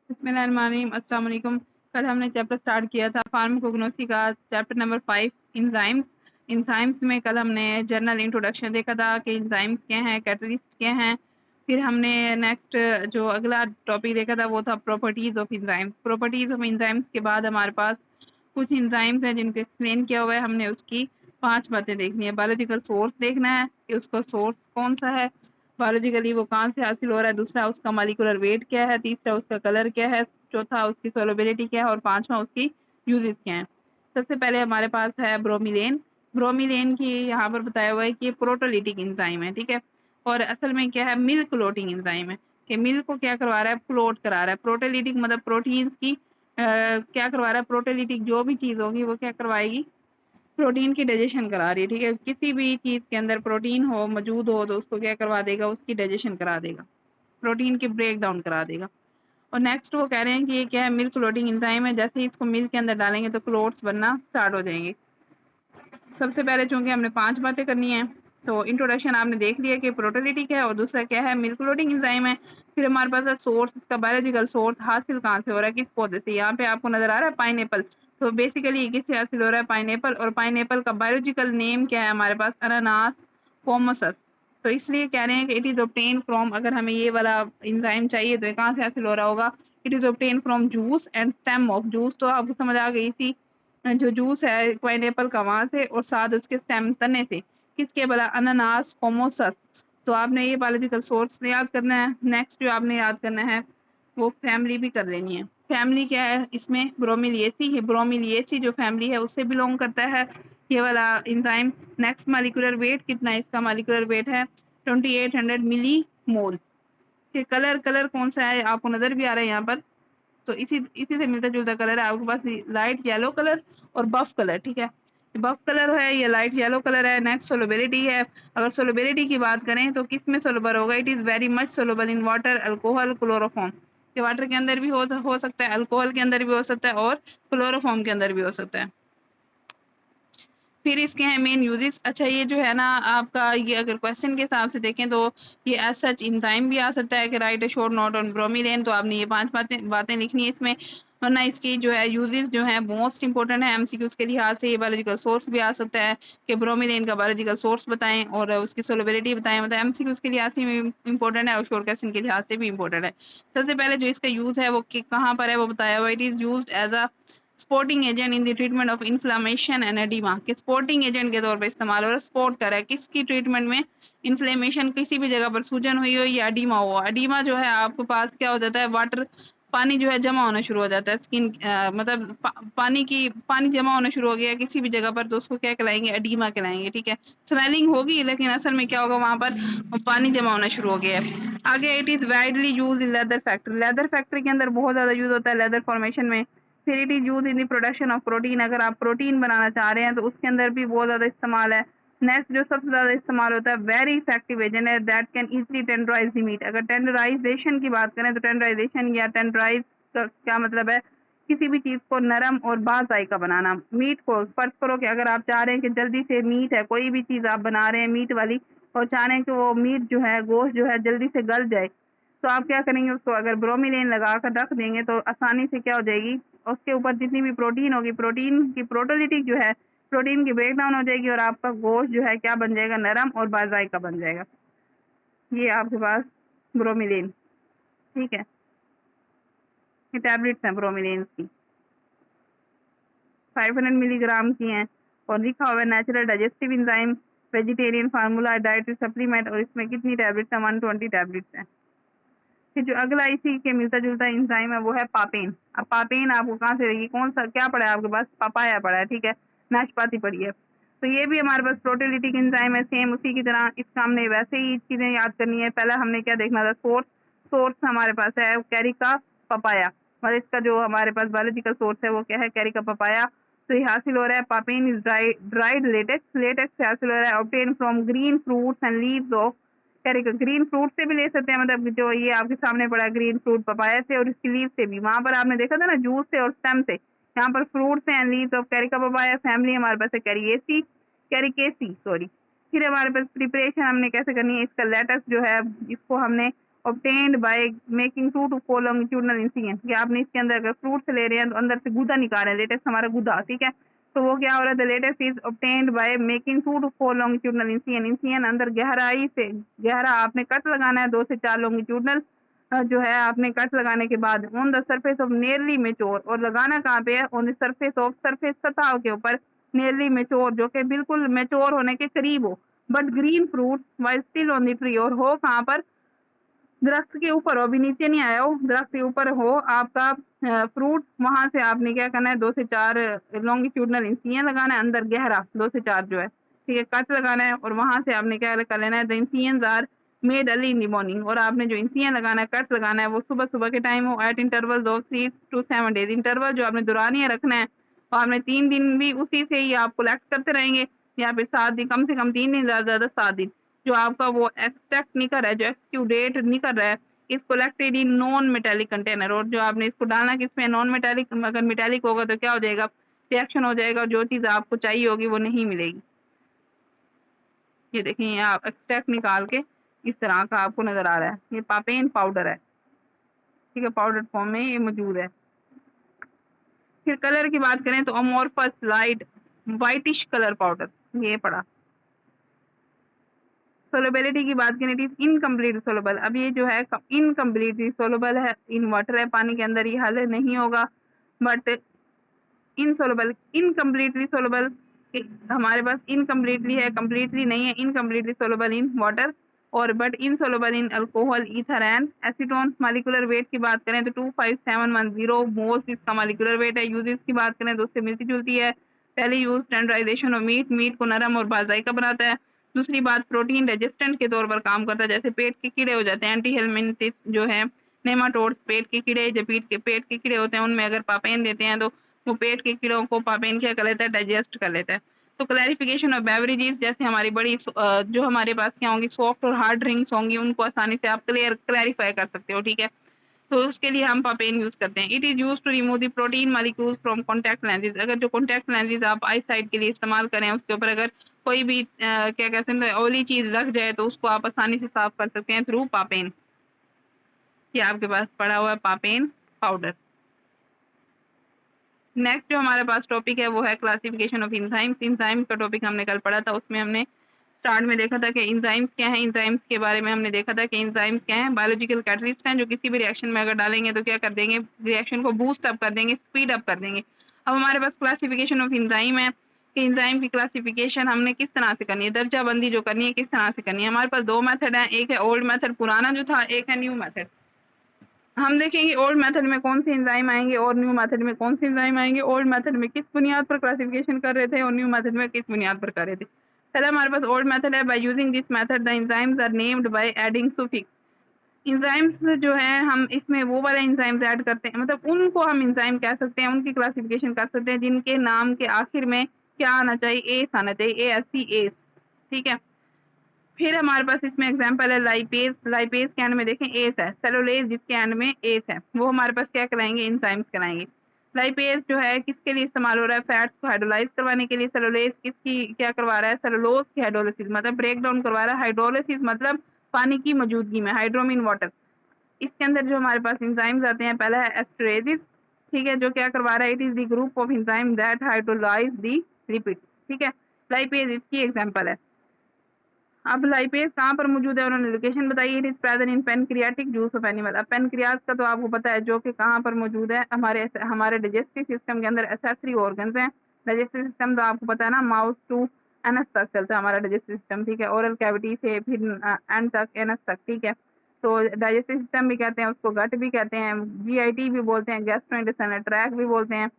बिस्मिल्लाहिर्रहमानिर्रहीम, अस्सलाम वालेकुम। कल हमने चैप्टर स्टार्ट किया था फार्माकोग्नोसी का, चैप्टर नंबर 5 इंजाइम्स। इंजाइम्स में कल हमने जनरल इंट्रोडक्शन देखा था कि इंजाइम्स क्या हैं, कैटलिस्ट क्या हैं। फिर हमने नेक्स्ट जो अगला टॉपिक देखा था वो था properties of enzymes. Properties of enzymes के बाद हमारे पास कुछ इंजाइम्स हैं जिनको एक्सप्लेन किया हुआ है। हमने उसकी 5 बातें देखनी है। बायोलॉजिकल सोर्स देखना है कि उसका सोर्स कौन सा है, बायोलॉजिकली वो कहाँ से हासिल हो रहा है। दूसरा उसका मॉलिक्यूलर वेट क्या है। तीसरा उसका कलर क्या है। चौथा उसकी सोलबिलिटी क्या है। और पांचवा उसकी यूजेस क्या है। सबसे पहले हमारे पास है ब्रोमीलेन। ब्रोमीलेन की यहाँ पर बताया हुआ है कि प्रोटोलिटिक इंजाइम है, ठीक है। और असल में क्या है, मिल्क क्लोटिंग इंजाइम है कि मिल्क को क्या करवा रहा है, क्लोट करा रहा है। प्रोटोलिटिक मतलब प्रोटीन की क्या करवा रहा है, प्रोटोलिटिक जो भी चीज होगी वो क्या करवाएगी, प्रोटीन की डाइजेशन करा रही है, ठीक है। किसी भी चीज के अंदर प्रोटीन हो, मौजूद हो, तो उसको क्या करवा देगा, उसकी डाइजेशन करा देगा, प्रोटीन की ब्रेक डाउन करा देगा। और नेक्स्ट वो कह रहे हैं कि ये क्या है, मिल्क क्लोटिंग एंजाइम है। जैसे ही इसको मिल्क के अंदर डालेंगे तो क्लोट्स बनना स्टार्ट हो जाएंगे। सबसे पहले चूंकि हमने 5 बातें करनी है, तो इंट्रोडक्शन आपने देख लिया कि प्रोटोलिटिक है और दूसरा क्या है, मिल्क क्लोटिंग एंजाइम है। फिर हमारे पास है सोर्स, इसका बायोलॉजिकल सोर्स हासिल कहाँ से हो रहा है, किस पौधे से। यहाँ पे आपको नजर आ रहा है पाइनएप्पल। तो बेसिकली ये किससे हासिल हो रहा है, पाइनएप्पल। और पाइनएप्पल का बायोलॉजिकल नेम क्या है हमारे पास, अनानास कोमोसस। तो इसलिए कह रहे हैं कि इट इज ऑब्टेन फ्रॉम, अगर हमें ये वाला इंजाइम चाहिए तो ये कहाँ से हासिल हो रहा होगा, it is obtain from juice and stem of juice. तो आपको समझ आ गई थी, जो जूस है पाइनएप्पल का वहां से, और साथ उसके स्टेम तने से, किसके भला, अनानास कोमोसस। तो आपने ये बायोलॉजिकल सोर्स याद करना है। नेक्स्ट जो आपने याद करना है वो फैमिली भी कर लेनी है। फैमिली क्या है इसमें, ब्रोमीलिएसी है। ब्रोमीलिएसी जो फैमिली है उससे बिलोंग करता है ये वाला इंजाइम। नेक्स्ट मॉलिक्यूलर वेट कितना है इसका, मॉलिक्यूलर वेट है 2800 मिली मोल। फिर कलर, कलर कौन सा है आपको नजर भी आ रहा है यहाँ पर। तो इसी इसी से मिलता जुलता कलर है आपके पास, लाइट येलो कलर और बफ कलर, ठीक है। बफ कलर है, ये लाइट येलो कलर है। नेक्स्ट सोलबिलिटी है। अगर सोलबिलिटी की बात करें तो किस में सोलबर होगा, it is very much soluble in water, alcohol, chloroform. ये वाटर के अंदर भी हो सकता है, अल्कोहल के अंदर भी हो सकता है, और क्लोरोफॉर्म के अंदर भी हो सकता है। फिर इसके हैं मेन यूजेस। अच्छा ये जो है ना आपका, ये अगर क्वेश्चन के हिसाब से देखें तो ये एज सच इंजाइम भी आ सकता है कि write a short note on bromelain. तो आपने ये 5 बातें बातें लिखनी है इसमें। वरना इसकी जो है यूजेस जो है मोस्ट इंपॉर्टेंट है एमसीक्यूज के लिहाज से। ये बायोलॉजिकल सोर्स भी आ सकता है कि ब्रोमीलेन का बायोलॉजिकल सोर्स बताएं और उसकी सोलबिलिटी बताएं। मतलब एमसीक्यूज के लिहाज से भी इंपॉर्टेंट है और शॉर्ट क्वेश्चन के लिहाज से भी इंपॉर्टेंट है। सबसे पहले जो इसका यूज है वो कहाँ पर है वो बताया हुआ, it is use as a sporting agent in the treatment of inflammation and oedema. के स्पोर्टिंग एजेंट के तौर पर इस्तेमाल हो रहा है। स्पोर्ट कर रहा है किसकी ट्रीटमेंट में, इन्फ्लेमेशन, किसी भी जगह पर सूजन हुई हो या एडिमा हो। एडिमा जो है आपके पास क्या हो जाता है, वाटर, पानी जो है जमा होना शुरू हो जाता है स्किन, मतलब पानी जमा होना शुरू हो गया किसी भी जगह पर, तो उसको क्या कहलाएंगे, एडिमा कहलाएंगे, ठीक है। स्वेलिंग होगी लेकिन असल में क्या होगा, वहां पर पानी जमा होना शुरू हो गया है। आगे it is widely use in leather factory. Leather factory के अंदर बहुत ज्यादा यूज होता है लेदर फॉर्मेशन में। फिर it is use in the production of protein. अगर आप प्रोटीन बनाना चाह रहे हैं तो उसके अंदर भी बहुत ज्यादा इस्तेमाल है। नेक्स्ट जो सबसे ज्यादा इस्तेमाल होता है, वेरी इफेक्टिव एजेंट है that can easily tenderise the meat. अगर टेंडराइजेशन की बात करें तो टेंडराइजेशन या टेंडराइज का क्या मतलब है, किसी भी चीज को नरम और बाजायका बनाना। मीट को फर्ज करो कि अगर आप चाह रहे हैं कि जल्दी से मीट है, कोई भी चीज आप बना रहे हैं मीट वाली, और चाह रहे हैं कि वो मीट जो है, गोश्त जो है जल्दी से गल जाए, तो आप क्या करेंगे, उसको अगर ब्रोमीलेन लगाकर रख देंगे तो आसानी से क्या हो जाएगी, उसके ऊपर जितनी भी प्रोटीन होगी, प्रोटीन की प्रोटोलिटिक जो है, प्रोटीन की ब्रेक डाउन हो जाएगी और आपका गोश्त जो है क्या बन जाएगा, नरम और बाजायका बन जाएगा। ये आपके पास ब्रोमीलेन, ठीक है। ये टैबलेट्स हैं ब्रोमीलेन की, 500 मिलीग्राम की हैं। और लिखा हुआ है natural digestive enzyme, vegetarian formula, dietary supplement. और इसमें कितनी टैबलेट्स हैं, 120 टैबलेट्स हैं। फिर जो अगला इसी के मिलता जुलता इंजाइम है वो है पापेन। अब पापेन आपको कहाँ से रहेगी, कौन सा क्या पड़ा है आपके पास, पपाया पड़ा है, ठीक है, नाशपाती पड़ी है। तो ये भी हमारे पास प्रोटीलिटिक इंजाइम है, सेम उसी की तरह। इसका हमने वैसे ही चीजें याद करनी है। पहला हमने क्या देखना था, सोर्स। सोर्स हमारे पास है कैरिका पपाया, और इसका जो हमारे पास बायोलॉजिकल सोर्स है वो क्या है, कैरिका पपाया। तो ये हासिल हो रहा है, पापेन इज ड्राइड लेटेक्स। लेटेक्स से हासिल हो रहा है, obtain from green fruits and leaves of Carica. Green fruit से भी ले सकते हैं, मतलब जो ये आपके सामने पड़ा है ग्रीन फ्रूट पपाया से, और इसकी लीव से भी। वहां पर आपने देखा था ना जूस से और स्टेम से, यहाँ पर फ्रूट से and leaves of Carica papaya. Family हमारे पास है कैरिएसी, कैरिकेसी सॉरी। फिर हमारे पास प्रिपरेशन हमने कैसे करनी है, इसका लेटेक्स जो है इसको हमने obtained by making 2 to 4 longitudinal incision, कि आपने इसके अंदर अगर फ्रूट्स ले रहे हैं तो अंदर से गुदा निकाल रहे हैं, लेटेक्स हमारा गुदा, ठीक है, तो वो क्या हो रहा है, the latex is obtained by making 2 to 4 longitudinal incision, incision अंदर गहराई से गहरा आपने कट लगाना है 2 से 4 लॉन्गिट्यूडनल जो है आपने कट लगाने के बाद on the surface of nearly mature, और लगाना कहाँ पे है, on the surface of, surface सतह के ऊपर, नियरली मेच्योर जो कि बिल्कुल मेच्योर होने के करीब हो, but green fruit while still on the tree, और हो कहाँ पर, दरख्त के ऊपर हो, अभी नीचे नहीं आया हो, दरख्त के ऊपर हो आपका फ्रूट, वहां से आपने क्या करना है 2 से 4 लॉन्गिट्यूडनल इंसिजन लगाना है अंदर गहरा 2 से 4 जो है, ठीक है, कट लगाना है, और वहां से आपने क्या कर लेना है, the incision are made early in the morning, और आपने जो इंसिजन लगाना है, कट लगाना है, वो सुबह सुबह के टाइम हो, eight interval of 3 to 7 days, interval जो आपने दुरानिया रखना है, और आपने 3 दिन भी उसी से ही आप कलेक्ट करते रहेंगे, या फिर 7 दिन, कम से कम 3 दिन, ज्यादा से ज्यादा 7 दिन, जो आपका वो एक्सट्रैक्ट नहीं कर रहा है, जो एक्सक्यूडेट नहीं कर रहा है, इस collected in non metallic container, और जो आपने इसको डालना किसमें, नॉन मेटेलिक, अगर मेटेलिक होगा तो क्या हो जाएगा, रिएक्शन हो जाएगा, और जो चीज़ आपको चाहिए होगी वो नहीं मिलेगी। ये देखें, ये आप एक्सट्रैक्ट निकाल के इस तरह का आपको नजर आ रहा है, ये पापेन पाउडर है, ठीक है, पाउडर फॉर्म में ये मौजूद है। फिर कलर की बात करें तो amorphous light whitish colour powder, ये पड़ा। सोलेबिलिटी की बात करें, इट इज इनकम्प्लीट सोलेबल, अब ये जो है इनकम्प्लीटली सोलेबल है, इन वाटर है, पानी के अंदर ये हल नहीं होगा, बट इनसोलेबल, इनकम्प्लीटली सोलेबल, हमारे पास इनकम्प्लीटली है, कम्प्लीटली नहीं है, इनकम्प्लीटली सोलेबल इन वाटर, और but insoluble in alcohol, ether and acetone. Molecular weight की बात करें तो 25710 मोल्स इसका मालिकुलर वेट है। यूजेस की बात करें तो उससे मिलती जुलती है। पहली use standardisation of meat, meat को नरम और बाजायका बनाता है। दूसरी बात, प्रोटीन डाइजेस्टेंट के तौर पर काम करता है, जैसे पेट के कीड़े हो जाते हैं, एंटी हेलमिंथिस जो है, नेमाटोड्स, पेट के कीड़े, जब पेट के कीड़े होते हैं उनमें अगर पापेन देते हैं तो वो पेट के कीड़ों को पापेन क्या कर लेता है, डाइजेस्ट कर लेता है। तो क्लैरिफिकेशन ऑफ बेवरेजेस, जैसे हमारी बड़ी जो हमारे पास क्या होंगी, सॉफ्ट और हार्ड ड्रिंक्स होंगी, उनको आसानी से आप क्लैरिफाई कर सकते हो, ठीक है, तो उसके लिए हम पापेन यूज करते हैं। It is use to remove the protein molecules from contact lenses, अगर जो कॉन्टैक्ट लेंसेज आप आई साइट के लिए इस्तेमाल करें उसके ऊपर अगर कोई भी क्या कहते हैं ऑयली चीज लग जाए तो उसको आप आसानी से साफ कर सकते हैं थ्रू पापेन। ये आपके पास पड़ा हुआ है पापेन पाउडर। नेक्स्ट जो हमारे पास टॉपिक है वो है क्लासिफिकेशन ऑफ इंजाइम्स। इंजाइम्स का टॉपिक हमने कल पढ़ा था, उसमें हमने स्टार्ट में देखा था कि इंजाइम्स क्या है। इंजाइम्स के बारे में हमने देखा था कि इंजाइम्स क्या है, बायोलॉजिकल कैटलिस्ट हैं जो किसी भी रिएक्शन में अगर डालेंगे तो क्या कर देंगे, रिएक्शन को बूस्ट अप कर देंगे, स्पीड अप कर देंगे। अब हमारे पास क्लासिफिकेशन ऑफ इंजाइम है कि इंजाइम की क्लासिफिकेशन हमने किस तरह से करनी है, दर्जा बंदी जो करनी है किस तरह से करनी है। हमारे पास दो मेथड है, एक है ओल्ड मेथड पुराना जो था, एक है न्यू मेथड। हम देखेंगे ओल्ड मेथड में कौन से एंजाइम आएंगे और न्यू मेथड में कौन से एंजाइम आएंगे। ओल्ड मेथड में किस बुनियाद पर क्लासिफिकेशन कर रहे थे और न्यू मेथड में किस बुनियाद पर कर रहे थे। पहले हमारे पास ओल्ड मेथड है, by using this method the enzymes are named by adding suffix. Enzymes जो है हम इसमें वो वाले एंजाइम्स ऐड करते हैं, मतलब उनको हम एंजाइम कह सकते हैं, उनकी क्लासिफिकेशन कर सकते हैं जिनके नाम के आखिर में क्या आना चाहिए, एस आना चाहिए, ASC एस, ठीक है। फिर हमारे पास इसमें एग्जांपल है लाइपेज। लाइपेज के एंड में देखें एस है, सेलुलोज जिसके एंड में एस है, वो हमारे पास क्या कराएंगे, एंजाइम्स कराएंगे। लाइपेज जो है किसके लिए इस्तेमाल हो रहा है, फैट्स को हाइड्रोलाइज करवाने के लिए। सेलुलोज किसकी क्या करवा रहा है, सेलुलोज की हाइड्रोलिसिस मतलब ब्रेक डाउन करवा रहा है। हाइड्रोलिसिस मतलब पानी की मौजूदगी में, हाइड्रोमीन वाटर। इसके अंदर जो हमारे पास एंजाइम्स आते हैं, पहला है एस्टरेजिस, ठीक है, जो क्या करवा रहा है, it is the group of enzyme that hydrolyse the lipid, ठीक है। लाइपेज इसकी एग्जांपल है। अब लाइपेज कहाँ पर मौजूद है, उन्होंने लोकेशन बताई, it is present in pancreatic juice of animal. अब पेनक्रियाज का तो आपको पता है जो कि कहाँ पर मौजूद है, हमारे डाइजेस्टिव सिस्टम के अंदर एसेसरी ऑर्गन्स हैं। डाइजेस्टिव सिस्टम तो आपको पता है ना, माउथ टू एनस तक चलता है हमारा डाइजेस्टिव सिस्टम, ठीक है, ओरल कैविटी से फिर एंड तक, एनस तक, ठीक है। तो डाइजेस्टिव सिस्टम भी कहते हैं उसको, गट भी कहते हैं, GIT भी बोलते हैं, गैस्ट्रोइंटेस्टाइनल ट्रैक्ट भी बोलते हैं।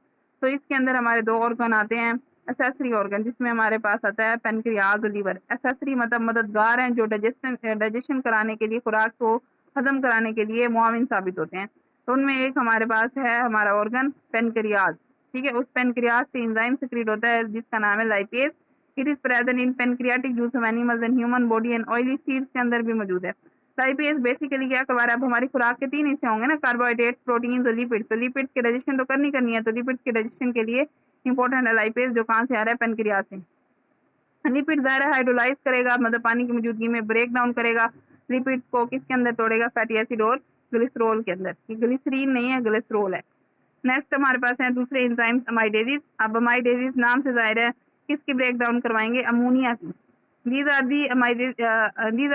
तो इसके अंदर हमारे दो ऑर्गन आते हैं, एसेसरी ऑर्गन, जिसमें हमारे पास आता है पेनक्रियाज और लीवर। एसेसरी मतलब मददगार हैं जो डाइजेशन कराने के लिए, खुराक को हजम कराने के लिए मुआविन साबित होते हैं। तो उनमें एक हमारे पास है हमारा ऑर्गन पेनक्रियाज, ठीक है। उस पेनक्रियाज से एंजाइम सिक्रीट होता है जिसका नाम है lipase. It is present in pancreatic juice of animals and human body and oily seeds के अंदर भी मौजूद है। लाइपेज बेसिकली क्या करवा रहा है, अब हमारी खुराक के 3 हिस्से होंगे ना, कार्बोहाइड्रेट, प्रोटीन और लिपिड। तो लिपिड के डाइजेशन तो करनी है, तो लिपिड के डाइजेशन के लिए इंपॉर्टेंट है लाइपेज, जो कहाँ से आ रहा है, पेनक्रियाज से। लिपिड ज़ाहिर हाइड्रोलाइज करेगा, मतलब पानी की मौजूदगी में ब्रेक डाउन करेगा लिपिड को किसके अंदर तोड़ेगा, फैटी एसिड और ग्लिसरॉल के अंदर। ये ग्लिसरीन नहीं है, ग्लिसरॉल है। नेक्स्ट हमारे पास है दूसरे एंजाइम्स अमाइडेजिस। अब अमाइडेजिस नाम से जाहिर है किसकी ब्रेक डाउन करवाएंगे, अमोनिया की। These are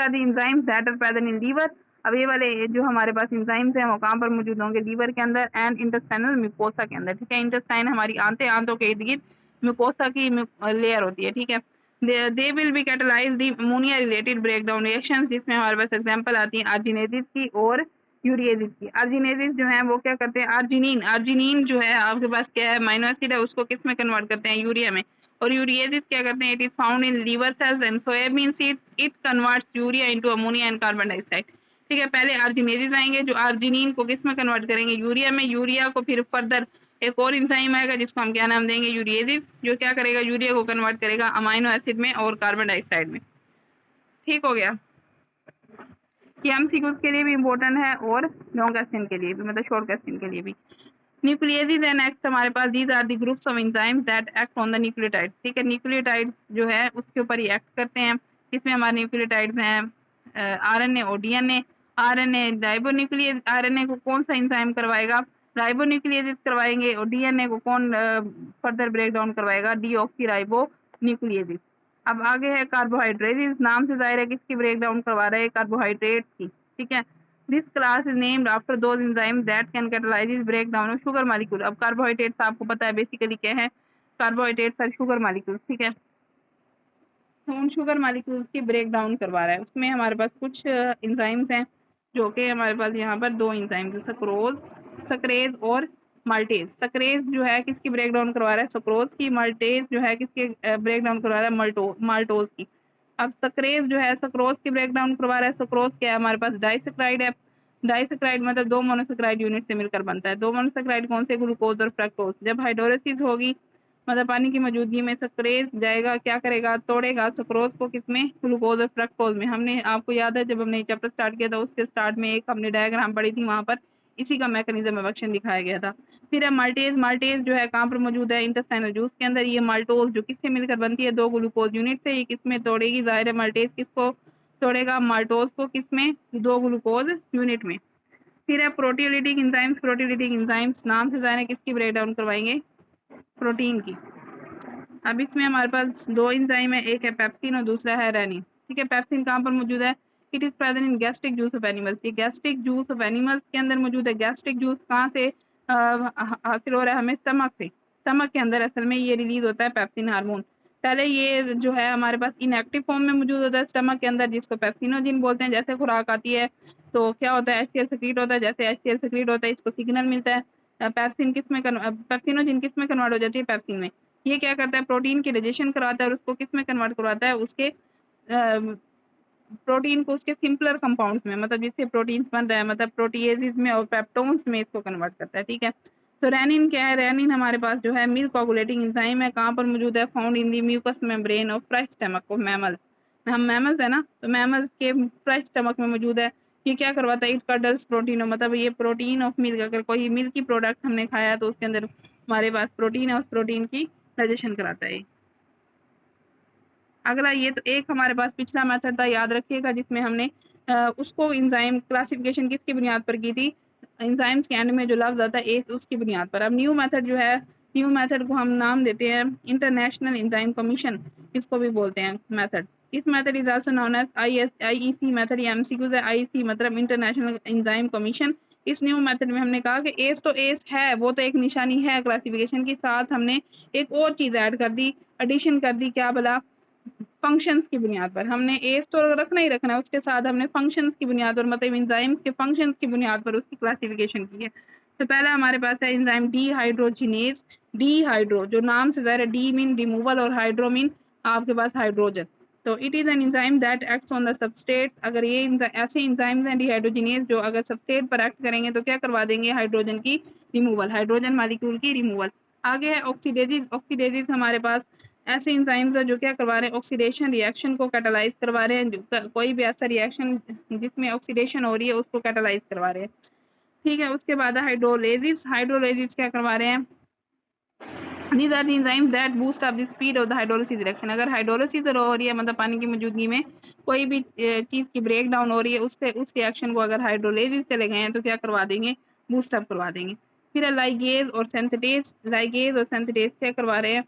the enzymes that are present in liver. अब ये वाले जो हमारे पास एंजाइम्स हैं वो कहाँ पर मौजूद होंगे, लीवर के अंदर एंड इंटेस्टाइनल म्यूकोसा के अंदर। ठीक है, इंटेस्टाइन हमारी आंतों के इर्द गिर्द म्यूकोसा की लेयर होती है। ठीक है, they will be catalyse the ammonia related break down reaction, जिसमें हमारे पास एग्जाम्पल आती है आर्जिनेसिस की और यूरिएसिस की। आर्जिनेसिस जो है वो क्या करते हैं, अर्जिनीन जो है आपके पास क्या है, माइनो एसिड है, उसको किस में कन्वर्ट करते हैं, यूरिया में। और यूरिएसिस क्या करते हैं, it is found in liver cells and soybean seeds, it converts urea into ammonia and carbon dioxide. ठीक है, पहले आर्जिनेसिस आएंगे जो अर्जिनीन को किस में कन्वर्ट करेंगे, यूरिया में। यूरिया को फिर फर्दर एक और इंजाइम आएगा जिसको हम क्या नाम देंगे, यूरिएसिस, जो क्या करेगा, यूरिया को कन्वर्ट करेगा अमाइनो एसिड में और कार्बन डाइऑक्साइड में। ठीक हो गया, ये एमसीक्यूज के लिए भी इम्पोर्टेंट है और लॉन्ग क्वेश्चन के लिए भी, मतलब शॉर्ट क्वेश्चन के लिए भी। न्यूक्लियेसिस एंड नेक्स्ट हमारे पास these are the groups of enzymes that act on the nucleotide. ठीक है, न्यूक्लियोटाइड जो है उसके ऊपर ही एक्ट करते हैं। इसमें हमारे न्यूक्लियोटाइड्स हैं आरएनए और डीएनए। आरएनए राइबोन्यूक्लियेज, आरएनए को कौन सा एंजाइम करवाएगा, राइबोन्यूक्लियेसिस करवाएंगे। और डीएनए को कौन फर्दर ब्रेक डाउन करवाएगा, डीऑक्सी राइबोन्यूक्लियेसिस। अब आगे है कार्बोहाइड्रेट, नाम से जाहिर है किसकी ब्रेक डाउन करवा रहे हैं, कार्बोहाइड्रेट की। ठीक है, this class is named after those enzyme that can catalyse break down of sugar molecule. अब कार्बोहाइड्रेट्स आपको पता है बेसिकली क्या है, कार्बोहाइड्रेट्स आर शुगर मॉलिक्यूल्स। ठीक है, तो उन शुगर मॉलिक्यूल्स की ब्रेक डाउन करवा रहा है। उसमें हमारे पास कुछ एंजाइम्स हैं जो कि हमारे पास यहाँ पर दो एंजाइम्स हैं, सक्रेज और माल्टेज। सक्रेज जो है किसकी ब्रेक डाउन करवा रहा है, सक्रोज की। माल्टेज जो है किसके ब्रेक डाउन करवा रहा है, माल्टोज की। अब सक्रेज जो है सक्रोज की ब्रेक डाउन करवा रहा है। सक्रोज क्या है, हमारे पास डाइसेक्राइड है। डाइसेक्राइड मतलब दो मोनोसेक्राइड यूनिट से मिलकर बनता है। दो मोनोसेक्राइड कौन से, ग्लूकोज और फ्रक्टोज। जब हाइड्रोलिसिस होगी मतलब पानी की मौजूदगी में सक्रेज जाएगा, क्या करेगा, तोड़ेगा सक्रोज को किसमें, ग्लूकोज और फ्रक्टोज में। हमने आपको याद है जब हमने चैप्टर स्टार्ट किया था उसके स्टार्ट में एक हमने डायग्राम पढ़ी थी, वहां पर इसी का मैकेनिज्म ऑफ एक्शन दिखाया गया था। फिर है माल्टेज। माल्टेज जो है कहाँ पर मौजूद है, इंटेस्टाइनल जूस के अंदर। ये माल्टोज जो किससे मिलकर बनती है, दो ग्लूकोज यूनिट से। ये किसमें तोड़ेगी, जाहिर है माल्टेज किसको तोड़ेगा, माल्टोज को, किसमें, दो ग्लूकोज यूनिट में। फिर है प्रोटियोलिटिक एंजाइम्स। प्रोटियोलिटिक एंजाइम्स नाम से जाने किसकी ब्रेक डाउन करवाएंगे, प्रोटीन की। अब इसमें हमारे पास दो एंजाइम है, एक है पेप्सिन और दूसरा है रेनिन। ठीक है, पेप्सिन कहाँ पर मौजूद है, it is present in gastric juice of animals. ये गैस्ट्रिक जूस ऑफ एनिमल्स के अंदर मौजूद है। गैस्ट्रिक जूस कहाँ से हासिल हो रहा है हमें, स्टमक से। स्टमक के अंदर असल में ये रिलीज होता है पेप्सिन हार्मोन। पहले ये जो है हमारे पास इनएक्टिव फॉर्म में मौजूद होता है स्टमक के अंदर, जिसको पेप्सिनोजिन बोलते हैं। जैसे खुराक आती है तो क्या होता है, एचसीएल सेक्रेट होता है। जैसे एचसीएल सेक्रेट होता है इसको सिग्नल मिलता है। पेप्सिनोजिन किस में कन्वर्ट हो जाती है, पेप्सिन में। ये क्या करता है, प्रोटीन की डाइजेशन करवाता है और उसको किस में कन्वर्ट करवाता है, उसके प्रोटीन को उसके सिंपलर कंपाउंड्स में, मतलब जिससे प्रोटीन बन रहा है, मतलब प्रोटीएजेस में और पेप्टोन्स में इसको कन्वर्ट करता है। ठीक है, तो रेनिन क्या है, रेनिन हमारे पास जो है मिल्क कोगुलेटिंग एंजाइम है। कहाँ पर मौजूद है, found in the mucous membrane of fresh stomach of mammals. हम मैमल्स है ना, तो मैमल्स के फ्रेश स्टमक में मौजूद है। ये क्या करवाता है, इट कडल्स प्रोटीन, मतलब ये प्रोटीन ऑफ मिल्क, अगर कोई मिल्क की प्रोडक्ट हमने खाया तो उसके अंदर हमारे पास प्रोटीन है, उस प्रोटीन की डाइजेशन कराता है। अगला ये तो एक हमारे पास पिछला मेथड था, याद रखिएगा, जिसमें हमने उसको एंजाइम क्लासिफिकेशन किसकी बुनियाद पर की थी, एंजाइम्स के एंड में जो लफ्ज आता है एस, उसकी बुनियाद पर। अब न्यू मेथड जो है, न्यू मेथड को हम नाम देते हैं इंटरनेशनल एंजाइम कमीशन, इसको भी बोलते हैं मेथड। इस method is also known as IEC method. या एमसीक्यूज है, आईईसी मतलब इंटरनेशनल एंजाइम कमीशन। इस न्यू मेथड में हमने कहा कि एस तो एस है, वो तो एक निशानी है क्लासिफिकेशन के साथ, हमने एक और चीज ऐड कर दी, एडिशन कर दी, क्या बोला, फंक्शंस की बुनियाद पर। हमने एज तो रखना ही रखना है, उसके साथ हमने फंक्शंस की बुनियाद पर, मतलब एंजाइम्स के फंक्शंस की बुनियाद पर उसकी क्लासिफिकेशन की है। तो पहला हमारे पास है एंजाइम डीहाइड्रोजिनेज। डीहाइड्रो जो नाम से ज़ाहिर है, डी मीन रिमूवल और हाइड्रो मीन आपके पास हाइड्रोजन। तो it is an enzyme that acts on the substrate. अगर ये ऐसे एंजाइम्स हैं डीहाइड्रोजिनेज जो अगर सबस्ट्रेट पर एक्ट करेंगे तो क्या करवा देंगे, हाइड्रोजन की रिमूवल, हाइड्रोजन मॉलिक्यूल की रिमूवल। आगे है ऑक्सीडेजिस। ऑक्सीडेजिस हमारे पास ऐसे एंजाइम्स है जो क्या करवा रहे हैं, ऑक्सीडेशन रिएक्शन को कैटालाइज करवा रहे हैं। कोई भी ऐसा रिएक्शन जिसमें ऑक्सीडेशन हो रही है उसको कैटालाइज करवा रहे हैं। ठीक है, उसके बाद हाइड्रोलेजिस। हाइड्रोलेजिस क्या करवा रहे हैं, These are the enzymes that boost up the speed of the hydrolysis reaction. अगर हाइड्रोलिसिस हो रही है मतलब पानी की मौजूदगी में कोई भी चीज़ की ब्रेक डाउन हो रही है, उससे उस रिएक्शन को अगर हाइड्रोलिसिस चले गए हैं तो क्या करवा देंगे, बूस्ट अप करवा देंगे। फिर लाइगेज और सिंथेटेज, लाइगेज और सिंथेटेज क्या करवा रहे हैं,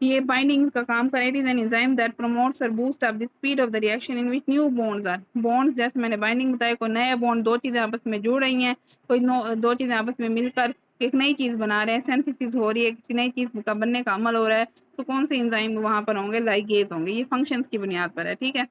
ये बाइंडिंग का काम करे। It is an enzyme that promotes और boost up the speed of the reaction in which new bonds are, bonds जैसे मैंने बाइंडिंग बताया, कोई नया बॉन्ड, दो चीजें आपस में जुड़ रही हैं, कोई दो चीजें आपस में मिलकर एक नई चीज बना रहे हैं, सिंथेसिस हो रही है, किसी नई चीज का बनने का अमल हो रहा है, तो कौन से एंजाइम वहां पर होंगे, लाइगेज होंगे। ये फंक्शंस की बुनियाद पर है, ठीक है।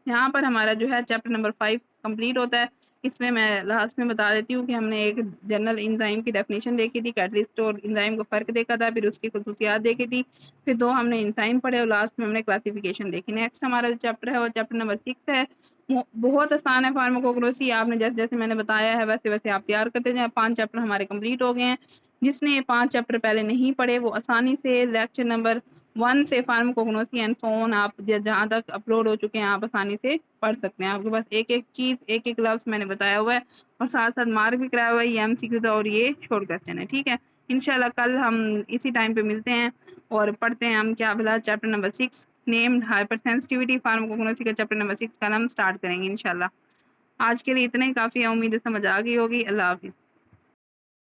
यहाँ पर हमारा जो है चैप्टर नंबर 5 कंप्लीट होता है। इसमें मैं लास्ट में बता देती हूँ कि हमने एक जनरल एंजाइम की डेफिनेशन देखी थी, कैटलिस्ट और एंजाइम का फर्क देखा था, फिर उसकी खुसूसियात देखी थी, फिर 2 हमने एंजाइम पढ़े और लास्ट में हमने क्लासिफिकेशन देखी। नेक्स्ट हमारा जो चैप्टर है वो चैप्टर नंबर 6 है। बहुत आसान है फार्माकोग्नोसी, आपने जैसे जैसे मैंने बताया है वैसे वैसे आप तैयार करते जाए। 5 चैप्टर हमारे कंप्लीट हो गए हैं। जिसने ये 5 चैप्टर पहले नहीं पढ़े वो आसानी से लेक्चर नंबर 1 से फार्माकोग्नोसी एंड सो ऑन आप जहाँ तक अपलोड हो चुके हैं आप आसानी से पढ़ सकते हैं। आपके पास एक एक चीज, एक एक लफ्ज मैंने बताया हुआ है और साथ साथ मार्क भी कराया हुआ है। ये एमसीक्यू था और ये शॉर्ट क्वेश्चन है, ठीक है। इंशाल्लाह कल हम इसी टाइम पे मिलते हैं और पढ़ते हैं हम क्या भला chapter number 6 named hyper sensitivity, pharmacognosy का चैप्टर नंबर 6 कल हम स्टार्ट करेंगे इंशाल्लाह। आज के लिए इतना ही काफी है, उम्मीद है समझ आ गई होगी। अल्लाह हाफिज।